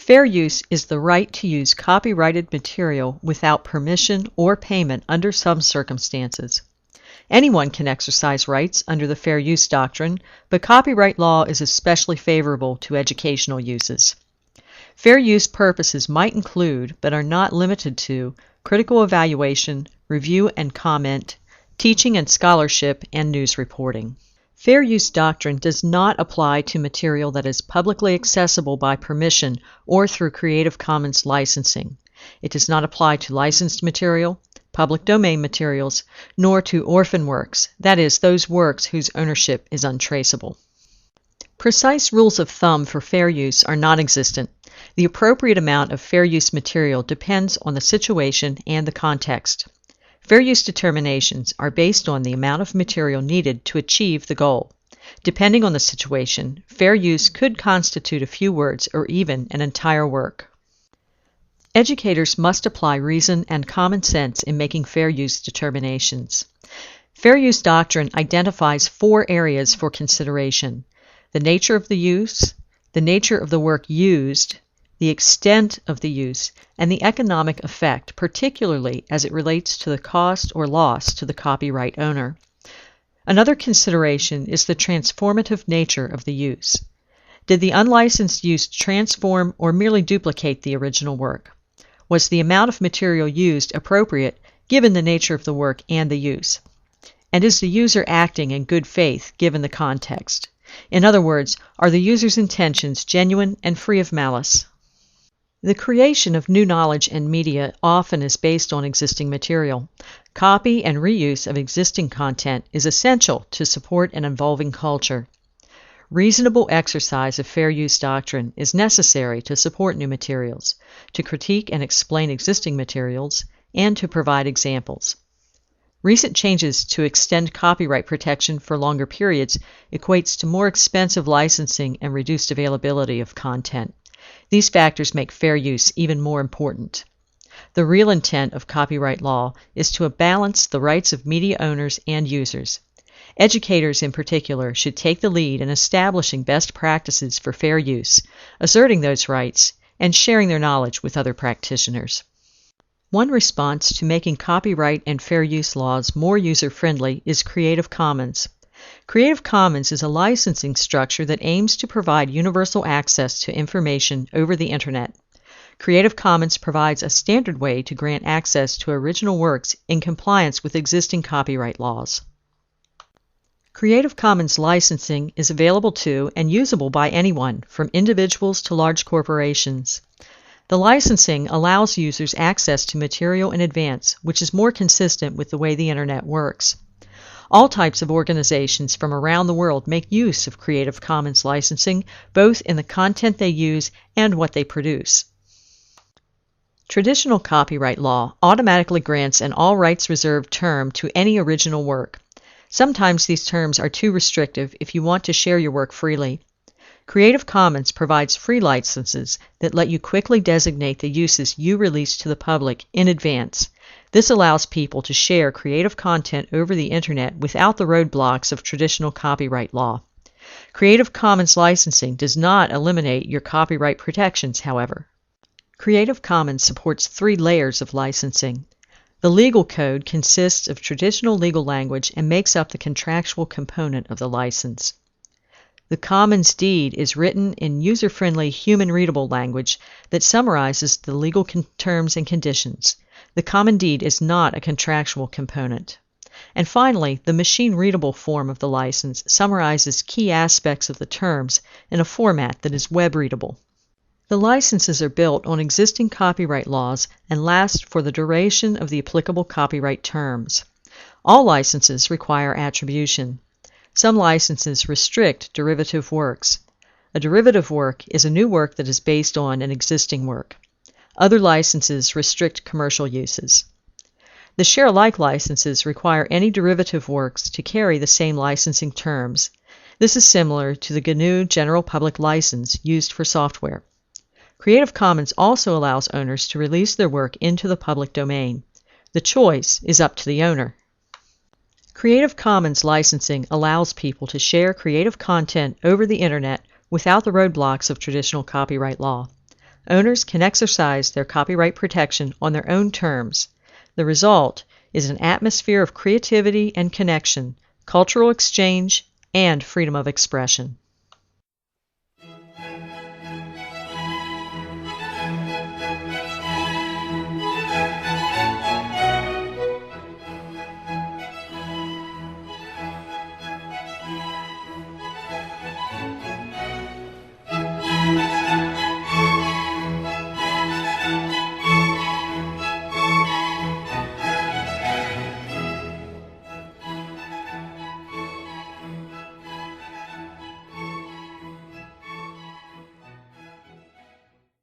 Fair use is the right to use copyrighted material without permission or payment under some circumstances. Anyone can exercise rights under the fair use doctrine, but copyright law is especially favorable to educational uses. Fair use purposes might include, but are not limited to, critical evaluation, review and comment, teaching and scholarship, and news reporting. Fair use doctrine does not apply to material that is publicly accessible by permission or through Creative Commons licensing. It does not apply to licensed material, public domain materials, nor to orphan works, that is, those works whose ownership is untraceable. Precise rules of thumb for fair use are non-existent. The appropriate amount of fair use material depends on the situation and the context. Fair use determinations are based on the amount of material needed to achieve the goal. Depending on the situation, fair use could constitute a few words or even an entire work. Educators must apply reason and common sense in making fair use determinations. Fair use doctrine identifies 4 areas for consideration: the nature of the use, the nature of the work used, the extent of the use, and the economic effect, particularly as it relates to the cost or loss to the copyright owner. Another consideration is the transformative nature of the use. Did the unlicensed use transform or merely duplicate the original work? Was the amount of material used appropriate given the nature of the work and the use? And is the user acting in good faith given the context? In other words, are the user's intentions genuine and free of malice? The creation of new knowledge and media often is based on existing material. Copy and reuse of existing content is essential to support an evolving culture. Reasonable exercise of fair use doctrine is necessary to support new materials, to critique and explain existing materials, and to provide examples. Recent changes to extend copyright protection for longer periods equates to more expensive licensing and reduced availability of content. These factors make fair use even more important. The real intent of copyright law is to balance the rights of media owners and users. Educators in particular should take the lead in establishing best practices for fair use, asserting those rights, and sharing their knowledge with other practitioners. One response to making copyright and fair use laws more user-friendly is Creative Commons. Creative Commons is a licensing structure that aims to provide universal access to information over the Internet. Creative Commons provides a standard way to grant access to original works in compliance with existing copyright laws. Creative Commons licensing is available to and usable by anyone, from individuals to large corporations. The licensing allows users access to material in advance, which is more consistent with the way the Internet works. All types of organizations from around the world make use of Creative Commons licensing, both in the content they use and what they produce. Traditional copyright law automatically grants an all rights reserved term to any original work. Sometimes these terms are too restrictive if you want to share your work freely. Creative Commons provides free licenses that let you quickly designate the uses you release to the public in advance. This allows people to share creative content over the Internet without the roadblocks of traditional copyright law. Creative Commons licensing does not eliminate your copyright protections, however. Creative Commons supports 3 layers of licensing. The legal code consists of traditional legal language and makes up the contractual component of the license. The Commons deed is written in user-friendly, human-readable language that summarizes the legal terms and conditions. The common deed is not a contractual component. And finally, the machine-readable form of the license summarizes key aspects of the terms in a format that is web-readable. The licenses are built on existing copyright laws and last for the duration of the applicable copyright terms. All licenses require attribution. Some licenses restrict derivative works. A derivative work is a new work that is based on an existing work. Other licenses restrict commercial uses. The share-alike licenses require any derivative works to carry the same licensing terms. This is similar to the GNU General Public License used for software. Creative Commons also allows owners to release their work into the public domain. The choice is up to the owner. Creative Commons licensing allows people to share creative content over the Internet without the roadblocks of traditional copyright law. Owners can exercise their copyright protection on their own terms. The result is an atmosphere of creativity and connection, cultural exchange, and freedom of expression.